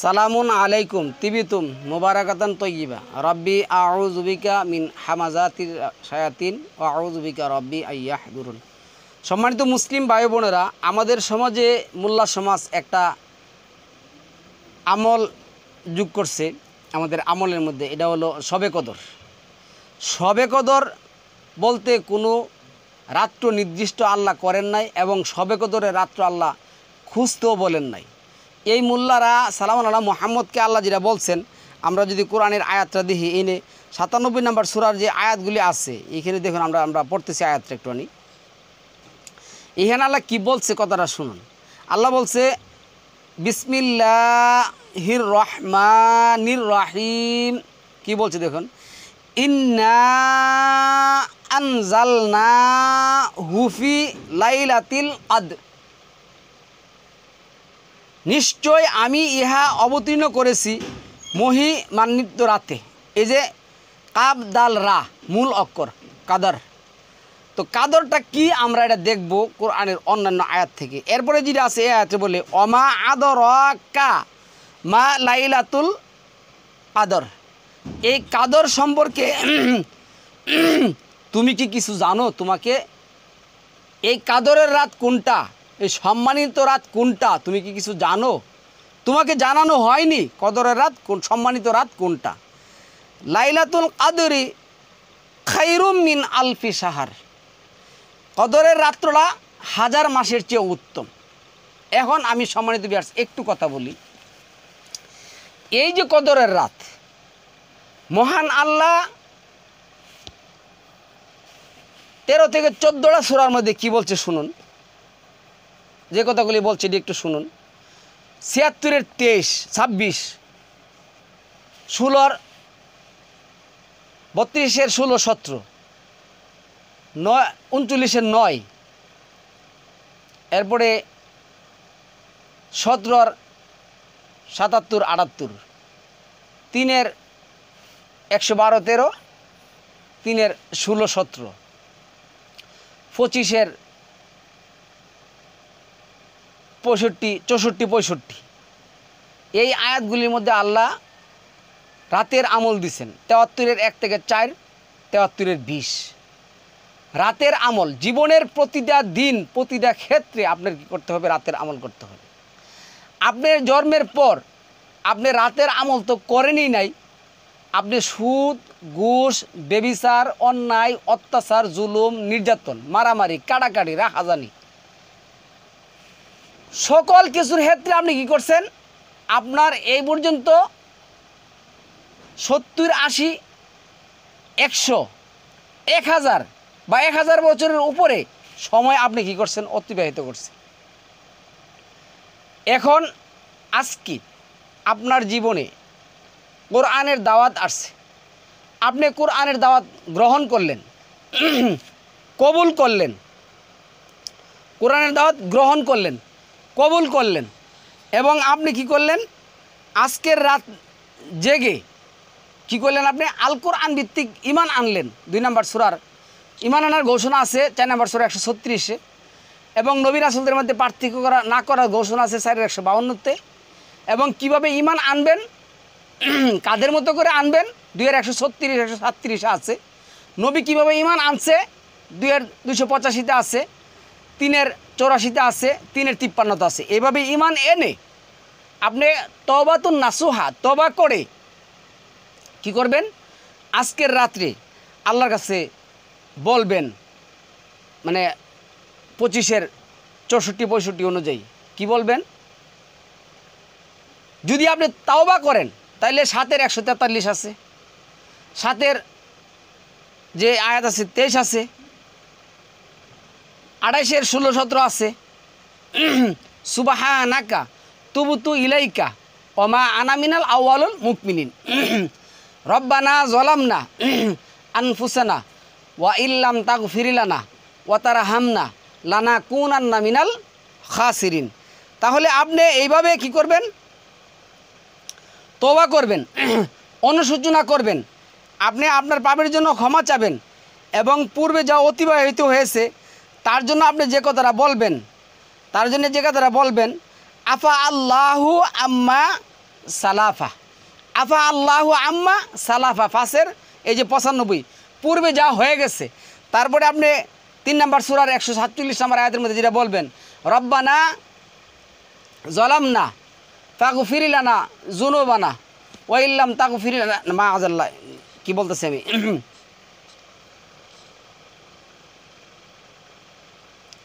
সালামুন আলাইকুম তিবিতুম মুবারাকাতান তয়্যিবা রব্বি আউযু বিকা মিন হামাযাতির শায়াতিন ওয়া আউযু বিকা রব্বি আইয়াহদুরুন। সম্মানিত মুসলিম ভাই বোনেরা, আমাদের সমাজে মোল্লা সমাজ একটা আমল যোগ করছে। আমাদের আমলের মধ্যে এটা হলো শবে কদর। শবে কদর বলতে কোনো রাত্র নির্দিষ্ট আল্লাহ করেন নাই এবং শবে কদরের রাত্র আল্লাহ খুঁজতেও বলেন নাই। এই মোল্লারা সালাম আল্লাহ মোহাম্মদকে আল্লাহ যেটা বলছেন, আমরা যদি কোরআনের আয়াতটা দেখি, এনে 97 নম্বর সূরার যে আয়াতগুলি আছে এখানে দেখুন, আমরা পড়তেছি আয়াতটা একটুখানি। এখানে আল্লাহ কি বলছে কথাটা শুনুন। আল্লাহ বলছে বিসমিল্লাহির রহমানির রহিম। কি বলছে দেখুন, ইন্না আনজালনাহু ফি লাইলাতিল কদর। নিশ্চয় আমি ইহা অবতীর্ণ করেছি মহিমান্বিত রাতে। এই যে কাব দাল রা মূল অক্ষর কাদর। তো কাদরটা কি আমরা এটা দেখব কোরআনের অন্যান্য আয়াত থেকে। এরপরে যেটা আছে এই আয়াতে বলে অমা আদরাকা মা লাইলাতুল কাদর। এই কাদর সম্পর্কে তুমি কি কিছু জানো? তোমাকে এই কাদরের রাত কোনটা, এই সম্মানিত রাত কোনটা, তুমি কি কিছু জানো? তোমাকে জানানো হয়নি কদরের রাত কোন, সম্মানিত রাত কোনটা। লাইলাতুল কাদরি খায়রুম মিন আলফি শাহর। কদরের রাত্রটা 1000 মাসের চেয়ে উত্তম। এখন আমি সম্মানিত ভিউয়ার্স একটু কথা বলি। এই যে কদরের রাত, মহান আল্লাহ 13 থেকে 14টা সূরার মধ্যে কি বলছে শুনুন। যে কথাগুলি বলছে এটি একটু শুনুন। 76-এর 23, 26, 16-র 32-এর 16, 17, 39-এর 9, এরপরে 17-র 77, 78, 3-এর 112, 13, 3-এর 16, 17, 25-এর 65, 64, 65। এই আয়াতগুলির মধ্যে আল্লাহ রাতের আমল দিছেন। 73-এর 1 থেকে 4, 73-এর 20। রাতের আমল জীবনের প্রতিটা দিন প্রতিটা ক্ষেত্রে আপনার কী করতে হবে? রাতের আমল করতে হবে। আপনার জন্মের পর আপনি রাতের আমল তো করেনই নাই। আপনি সুদ, ঘুষ, বেবিচার, অন্যায়, অত্যাচার, জুলুম, নির্যাতন, মারামারি, কাটাকাটি, রাহাজানি, সকল কিছুর ক্ষেত্রে আপনি কি করছেন? আপনার এই পর্যন্ত 70, 80, 100, 1000 বা 1000 বছরের উপরে সময় আপনি কি করছেন? অতিবাহিত করছেন। এখন আজকে আপনার জীবনে কোরআনের দাওয়াত আসছে, আপনি কোরআনের দাওয়াত গ্রহণ করলেন, কবুল করলেন, কোরআনের দাওয়াত গ্রহণ করলেন, কবুল করলেন, এবং আপনি কি করলেন? আজকের রাত জেগে কি করলেন? আপনি আল কোরআন ভিত্তিক ইমান আনলেন। 2 নম্বর সূরার ইমান আনার ঘোষণা আছে 4 নম্বর সূরা 136-এ, এবং নবী রাসূলদের মধ্যে পার্থক্য না করার ঘোষণা আছে 4-152-তে। এবং কিভাবে ইমান আনবেন, কাদের মতো করে আনবেন 2-136, 137-এ আছে। নবী কিভাবে ইমান আনছে 2-285-তে আছে, 3-84-তে আছে, 3-53-তে আছে। এইভাবে ইমান এনে আপনি তওবাতুন নাসুহা, তওবা করে কি করবেন? আজকের রাত্রে আল্লাহর কাছে বলবেন, মানে 25-এর 64-65 অনুযায়ী কি বলবেন? যদি আপনি তাওবা করেন তাহলে 7-এর 143 আছে, 7-এর যে আয়াত আছে 23 আছে, 28-এর 16, 17 আছে। সুবহানাকা তুবতু ইলাইকা ওমা আনা মিনাল আউয়ালুল মুমিনিন রব্বানা যালামনা আনফুসানা ওয়া ইল্লাম তাগফির লানা ওয়া তারহামনা লানাকুনান্না মিনাল খাসিরিন। তাহলে আপনি এইভাবে কি করবেন? তওবা করবেন, অনুশোচনা করবেন, আপনি আপনার পাপের জন্য ক্ষমা চাবেন, এবং পূর্বে যা অতিবাহিত হয়েছে তার জন্য আপনি যে কথাটা বলবেন, আফা আল্লাহু আম্মা সালাফা, আফা আল্লাহু আম্মা সালাফা, ফাসের এই যে 95 পূর্বে যা হয়ে গেছে। তারপরে আপনি 3 নম্বর সূরার 147 নম্বর আয়াতের মধ্যে যেটা বলবেন, রব্বানা জলামনা ফাগফির লানা যুনুবানা ওয়া ইল্লাম তাগফির লানা মাআযাল্লাহ, কি বলতেছি আমি,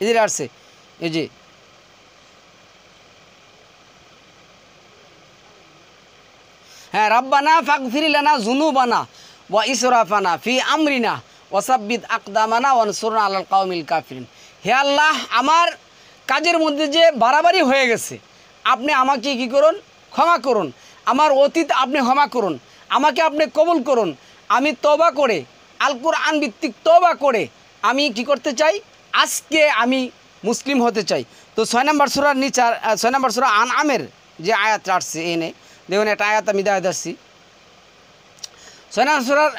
এই যে আসছে এই যে হ্যাঁ, রব্বানা ফাগফির লানা যুনুবানা ওয়া ইসরাফানা ফি আমরিনা ওয়া সাব্বিত আকদামানা ওয়ানসুরনা আলাল কওমিল কাফিরিন। হে আল্লাহ, আমার কাজের মধ্যে যে বাড়াবাড়ি হয়ে গেছে, আপনি আমাকে কি করুন, ক্ষমা করুন। আমার অতীত আপনি ক্ষমা করুন, আমাকে আপনি কবুল করুন। আমি তওবা করে, আল কোরআন ভিত্তিক তওবা করে আমি কি করতে চাই, আজকে আমি মুসলিম হতে চাই। তো 6 নম্বর সূরার নিচে 6 নম্বর সূরা আনআমের যে আয়াত আসছে এনে দেখুন, একটা আয়াত আমি দেখাই দিচ্ছি। 6 নম্বর সূরার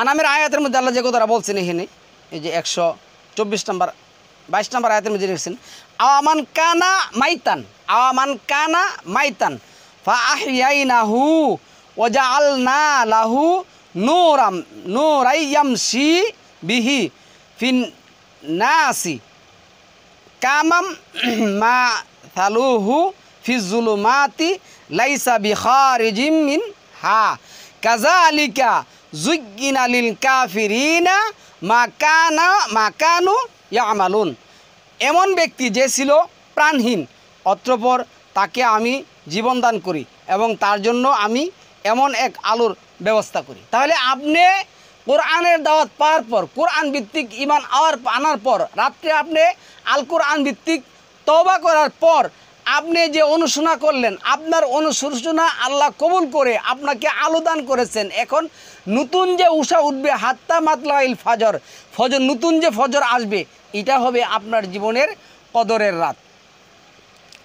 আনামের আয়াতের মধ্যে আল্লাহ যে কথাটা বলছেন এখানে, এই যে 124 নম্বর 22 নম্বর আয়াতের মধ্যে লিখছেন, আওয়ামান কানা মাইতান, আওয়ামান কানা মাইতান ফা আহইয়াইনাহু ওয়া জাআলনা লাহু নূরাম নূরাইয়ামশি বিহি ফিন নাসি কামাম মা থালুহু ফি যুলুমাতি লাইসা বিখারিজিম মিনহা কাযালিকা যুগ্গিনা লিল কাফিরিনা মা কানু ইয়ামালুন। এমন ব্যক্তি যে ছিল প্রাণহীন, অতঃপর তাকে আমি জীবন দান করি এবং তার জন্য আমি এমন এক আলোর ব্যবস্থা করি। তাহলে আপনি কোরআনের দাওয়াত পাওয়ার পর, কোরআন ভিত্তিক ঈমান আনার পর, রাত্রে আপনি আল কোরআন ভিত্তিক তওবা করার পর আপনি যে অনুশোচনা করলেন, আপনার অনুশোচনা আল্লাহ কবুল করে আপনাকে আলো দান করেছেন। এখন নতুন যে উষা উঠবে, হাত্তা মাতলাইল ফজর, ফজর নতুন যে ফজর আসবে, এটা হবে আপনার জীবনের কদরের রাত।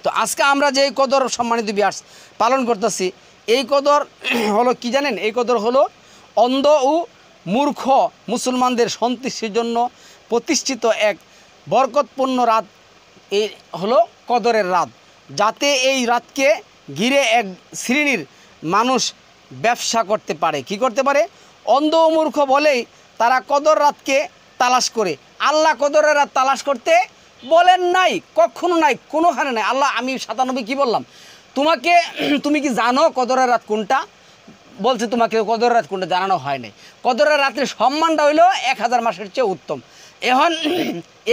তো আজকে আমরা যে কদর সম্মানিত বিয়ার্স পালন করতেছি, এই কদর হলো কি জানেন, এই কদর হলো অন্ধ ও মূর্খ মুসলমানদের সন্তুষ্টির জন্য প্রতিষ্ঠিত এক বরকতপূর্ণ রাত। এই হলো কদরের রাত, যাতে এই রাতকে ঘিরে এক শ্রেণীর মানুষ ব্যবসা করতে পারে। কি করতে পারে? অন্ধ ও মূর্খ বলেই তারা কদর রাতকে তালাশ করে। আল্লাহ কদরের রাত তালাশ করতে বলেন নাই, কখনো নাই, কোনোখানে নাই। আল্লাহ, আমি 97 কি বললাম তোমাকে, তুমি কি জানো কদরের রাত কোনটা? বলছে তোমাকে কদরের রাত কোনটা জানানো হয় নাই। কদরের রাতের সম্মানটা হইলো 1000 মাসের চেয়ে উত্তম। এখন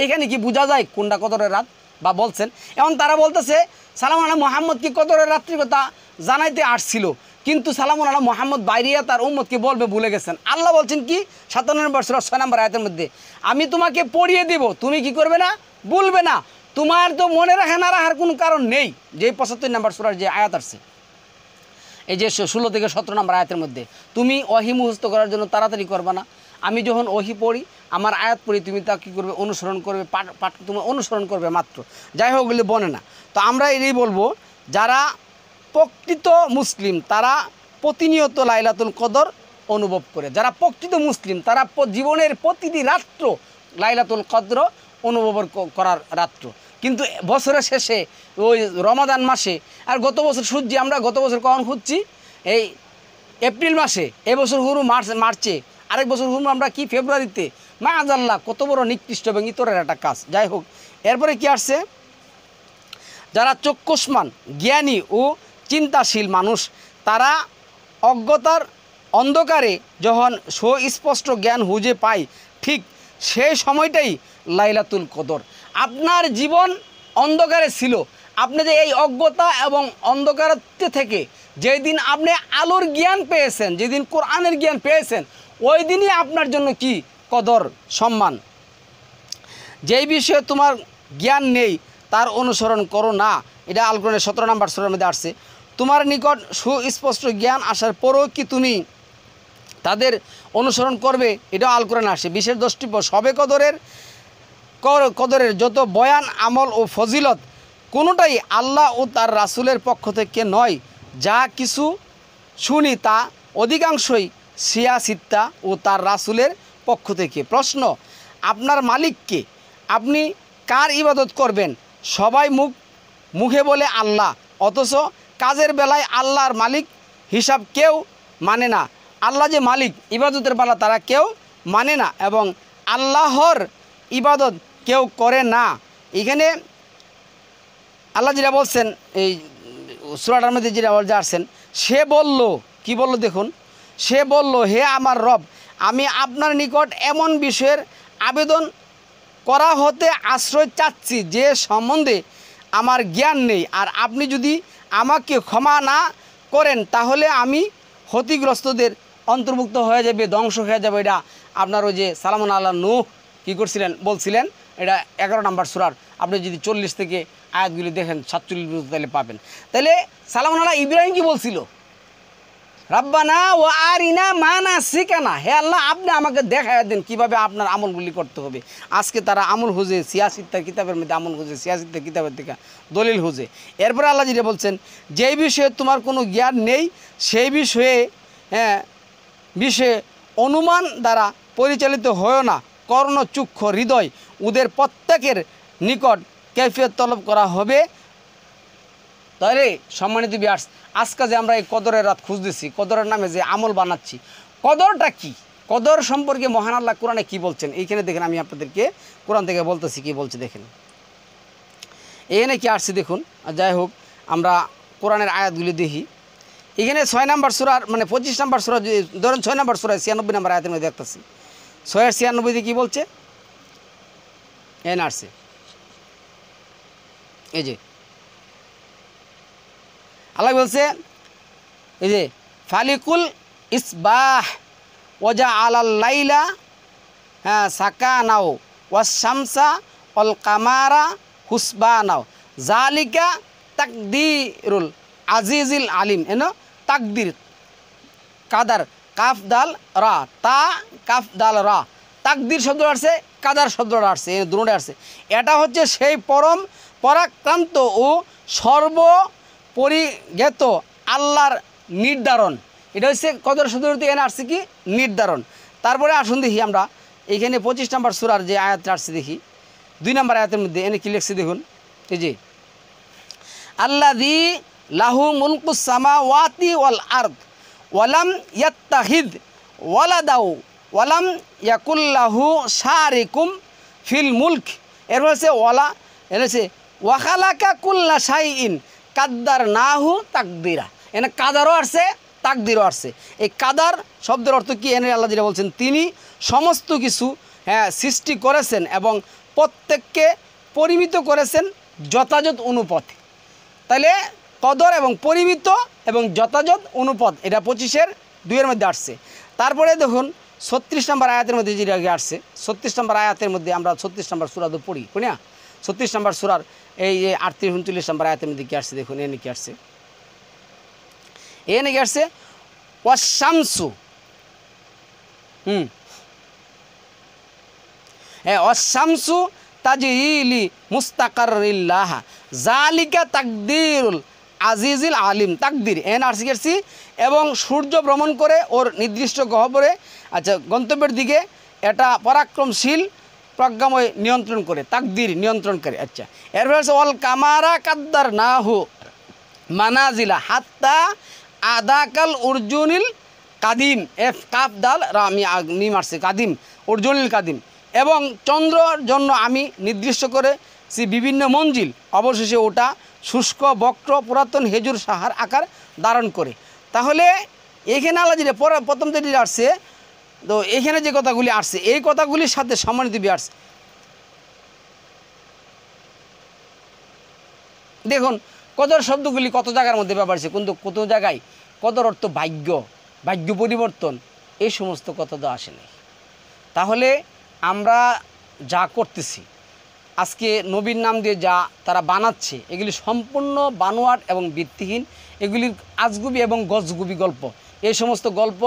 এইখানে কি বোঝা যায় কোনটা কদরের রাত? বা বলছেন এখন তারা বলতেছে সালামুন আলা মুহাম্মদ কি কদরের রাত্রির কথা জানাইতে আসছিল, কিন্তু সালামুন আলা মুহাম্মদ বাইরিয়া তার উম্মতকে বলবে ভুলে গেছেন। আল্লাহ বলছেন কি 57 নম্বর সূরা 6 নম্বর আয়াতের মধ্যে, আমি তোমাকে পড়িয়ে দেব, তুমি কি করবে না, ভুলবে না। তোমার তো মনে রাখে না রাখার কোনো কারণ নেই। যে 75 নম্বর সূরার যে আয়াত আসছে, এই যে 16 থেকে 17 নম্বর আয়াতের মধ্যে, তুমি ওহী মুখস্থ করার জন্য তাড়াতাড়ি করবে না। আমি যখন ওহী পড়ি, আমার আয়াত পড়ি, তুমি তা কী করবে, অনুসরণ করবে, পাঠ তুমি অনুসরণ করবে মাত্র। যাই হোক বলে বনে না। তো আমরা এই বলবো, যারা প্রকৃত মুসলিম তারা প্রতিনিয়ত লাইলাতুল কদর অনুভব করে। যারা প্রকৃত মুসলিম তারা জীবনের প্রতিটি রাত্র লাইলাতুল কদর অনুভব করার রাত্র। কিন্তু বছরের শেষে ওই রমাদান মাসে, আর গত বছর সূর্যি আমরা গত বছর কখন খুঁজছি, এই এপ্রিল মাসে, এবছর হুরু মার্চে, আরেক বছর হুরু আমরা কি ফেব্রুয়ারিতে। মাআযাল্লাহ, কত বড় নিকৃষ্ট এবং ইতরের একটা কাজ। যাই হোক, এরপরে কি আসছে, যারা চক্ষুষ্মান জ্ঞানী ও চিন্তাশীল মানুষ, তারা অজ্ঞতার অন্ধকারে যখন সুস্পষ্ট জ্ঞান খুঁজে পায়, ঠিক সেই সময়টাই লাইলাতুল কদর। আপনার জীবন অন্ধকারে ছিল, আপনি যে এই অজ্ঞতা এবং অন্ধকারত্ব থেকে যেদিন আপনি আলোর জ্ঞান পেয়েছেন, যেদিন কোরআনের জ্ঞান পেয়েছেন, ওই দিনই আপনার জন্য কি কদর, সম্মান। যেই বিষয়ে তোমার জ্ঞান নেই তার অনুসরণ করো না, এটা আল কোরআনের 17 নম্বর সূরার মধ্যে আসছে। তোমার নিকট সুস্পষ্ট জ্ঞান আসার পরও কি তুমি তাদের অনুসরণ করবে, এটাও আল কোরআনে আসে। বিশেষ দ্রষ্টব্য, সবে কদরের যত বয়ান, আমল ও ফজিলত কোনোটাই আল্লাহ ও তার রাসূলের পক্ষ থেকে নয়। যা কিছু শুনি তা অধিকাংশই সিয়াসিত্তা ও তার রাসূলের পক্ষ থেকে। প্রশ্ন, আপনার মালিককে আপনি কার ইবাদত করবেন? সবাই মুখে বলে আল্লাহ, অথচ কাজের বেলায় আল্লাহর মালিক হিসাব কেউ মানে না। আল্লাহ যে মালিক ইবাদতের বেলা তারা কেউ মানে না এবং আল্লাহর ইবাদত কেউ করে না। এখানে আল্লাহ যেটা বলছেন এই সূরাটার মধ্যে যেটা আসছেন, সে বলল, কি বলল দেখুন, সে বলল, হে আমার রব, আমি আপনার নিকট এমন বিষয়ের আবেদন করা হতে আশ্রয় চাচ্ছি যে সম্বন্ধে আমার জ্ঞান নেই, আর আপনি যদি আমাকে ক্ষমা না করেন তাহলে আমি ক্ষতিগ্রস্তদের অন্তর্ভুক্ত হয়ে যাবে, ধ্বংস হয়ে যাবে। এটা আপনার ওই যে সালামুন আলা নূহ কী করছিলেন বলছিলেন, এটা 11 নম্বর সূরার আপনি যদি 40 থেকে আয়াতগুলি দেখেন 47 তাহলে পাবেন। তাহলে সালামুন আলা ইব্রাহিম কি বলছিল, রাব্বানা ওয়া আরিনা মানাসিকানা, হে আল্লাহ আপনি আমাকে দেখায় দেন কীভাবে আপনার আমলগুলি করতে হবে। আজকে তারা আমল খুঁজে সিয়াসিত্তার কিতাবের মধ্যে আমল খুঁজে, সিয়াসিত্তার কিতাবের থেকে দলিল খুঁজে। এরপরে আল্লাহ যেটা বলছেন, যেই বিষয়ে তোমার কোনো জ্ঞান নেই সেই বিষয়ে অনুমান দ্বারা পরিচালিত হয়েও না, কর্ণ চক্ষু হৃদয় ওদের প্রত্যেকের নিকট কৈফিয়ত তলব করা হবে। তাহলে সম্মানিত ভিউয়ার্স, আজকে যে আমরা এই কদরের রাত খুঁজতেছি, কদরের নামে যে আমল বানাচ্ছি, কদরটা কি, কদর সম্পর্কে মহান আল্লাহ কোরআনে কি বলছেন এইখানে দেখেন। আমি আপনাদেরকে কোরআন থেকে বলতেছি কি বলছে দেখেন। এখানে কি আসছে দেখুন। যাই হোক, আমরা কোরআনের আয়াতগুলি দেখি। এখানে 6 নম্বর সূরার মানে 25 নম্বর সূরা, ধরেন 6 নম্বর সূরা 96 নম্বর আয়াতের মধ্যে দেখতেছি। 696 কি বলছে, এখানে আসছে এই যে আল্লাহ বলছে, এই যে ফালিকুল ইসবাহ ওজা আলাল লাইলা সাকানাও ওয়াস শামসা অল কামারা হুসবানাও জালিকা তাকদিরুল আজিজিল আলিম। তাকদির কাদার কাফ দাল রা, তা কাফ দাল রা, তাকদির শব্দ আসছে, কাদার শব্দটা আসছে, দুটোটা আসছে। এটা হচ্ছে সেই পরম পরাক্রান্ত ও সর্বপরিজ্ঞাত আল্লাহর নির্ধারণ। এটা হচ্ছে কদর শব্দ এখানে আসছে কি নির্ধারণ। তারপরে আসুন দেখি আমরা এইখানে 25 নম্বর সূরার যে আয়াতটা আসছে দেখি, 2 নম্বর আয়াতের মধ্যে এনে কি লিখছে দেখুন। এই যে আল্লাযী লাহু মুলকুস সামাওয়াতি ওয়াল আরদ ওয়ালাম ইয়াত্তাখিদ ওয়ালাদাও ওয়ালাম ইয়াকুল লাহু শারিকুম ফিল মুলক। এর হচ্ছে ওয়ালা, এর হচ্ছে ওয়াখালাকা কুল্লা শাইইন কাদ্দারনাহু তাকদিরা। এনে কাদারও আসছে, তাকদিরও আসছে। এই কাদার শব্দের অর্থ কি, এনে আল্লাহ যেটা বলছেন, তিনি সমস্ত কিছু সৃষ্টি করেছেন এবং প্রত্যেককে পরিমিত করেছেন যথাযথ অনুপাতে। তাহলে কদর এবং পরিমিত এবং যথাযথ অনুপাত, এটা 25-2 মধ্যে আসছে। তারপরে দেখুন 36 নম্বর আয়াতের মধ্যে যেটা আগে আসছে, 36 নম্বর আয়াতের মধ্যে আমরা 36 নম্বর সূরা তো পড়ি না, 36 নম্বর সূরার এই যে 38-39 নম্বর আয়াতের মধ্যে কি আসছে দেখুন। এনে কি আসছে, এনে কি আসছে, ওয়াশামসু ওয়াশামসু তাজরি মুস্তাকাররিল্লাহ জালিকা তাকদিরুল আজিজিল আলিম। তাকদির এন আসি গেছি, এবং সূর্য ভ্রমণ করে ওর নির্দিষ্ট গহ্বরে গন্তব্যের দিকে এটা পরাক্রমশীল প্রজ্ঞাময় নিয়ন্ত্রণ করে, তাকদির নিয়ন্ত্রণ করে। এর ফলে অল কামারা কাদ্দার না হু মানাজিলা হাত্তা আদাকাল উর্জুনিল কাদিম, এফ কাফ দাল রামি মিম আসছে, কাদিম উর্জুনিল কাদিম। এবং চন্দ্রর জন্য আমি নির্দিষ্ট করেছি বিভিন্ন মঞ্জিল, অবশেষে ওটা শুষ্ক বক্র পুরাতন হেজুর সাহার আকার ধারণ করে। তাহলে এখানে আল্লাহ যেটা প্রথম যেটা আসছে, তো এখানে যে কথাগুলি আসছে এই কথাগুলির সাথে সম্মানিত আসছে। দেখুন কদর শব্দগুলি কত জায়গার মধ্যে ব্যবহার হচ্ছে, কিন্তু কত জায়গায় কদর অর্থ ভাগ্য, ভাগ্য পরিবর্তন, এই সমস্ত কথা তো আসে নাই। তাহলে আমরা যা করতেছি আজকে নবীর নাম দিয়ে যা তারা বানাচ্ছে, এগুলি সম্পূর্ণ বানোয়াট এবং ভিত্তিহীন। এগুলির আজগুবি এবং গজগুবি গল্প, এই সমস্ত গল্প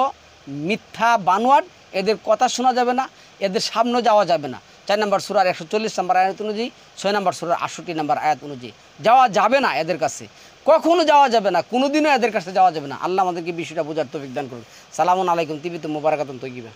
মিথ্যা বানোয়াট, এদের কথা শোনা যাবে না, এদের সামনে যাওয়া যাবে না। 4 নম্বর সূরার 140 নম্বর আয়াত অনুযায়ী, 6 নম্বর সূরার 68 নম্বর আয়াত অনুযায়ী যাওয়া যাবে না এদের কাছে, কখনো যাওয়া যাবে না, কোনোদিনও এদের কাছে যাওয়া যাবে না। আল্লাহ আমাদেরকে বিষয়টা বোঝার তৌফিক দান করুন। সালামুন আলাইকুম, তিবিত মুবারাকাতুন তৈয়িবা।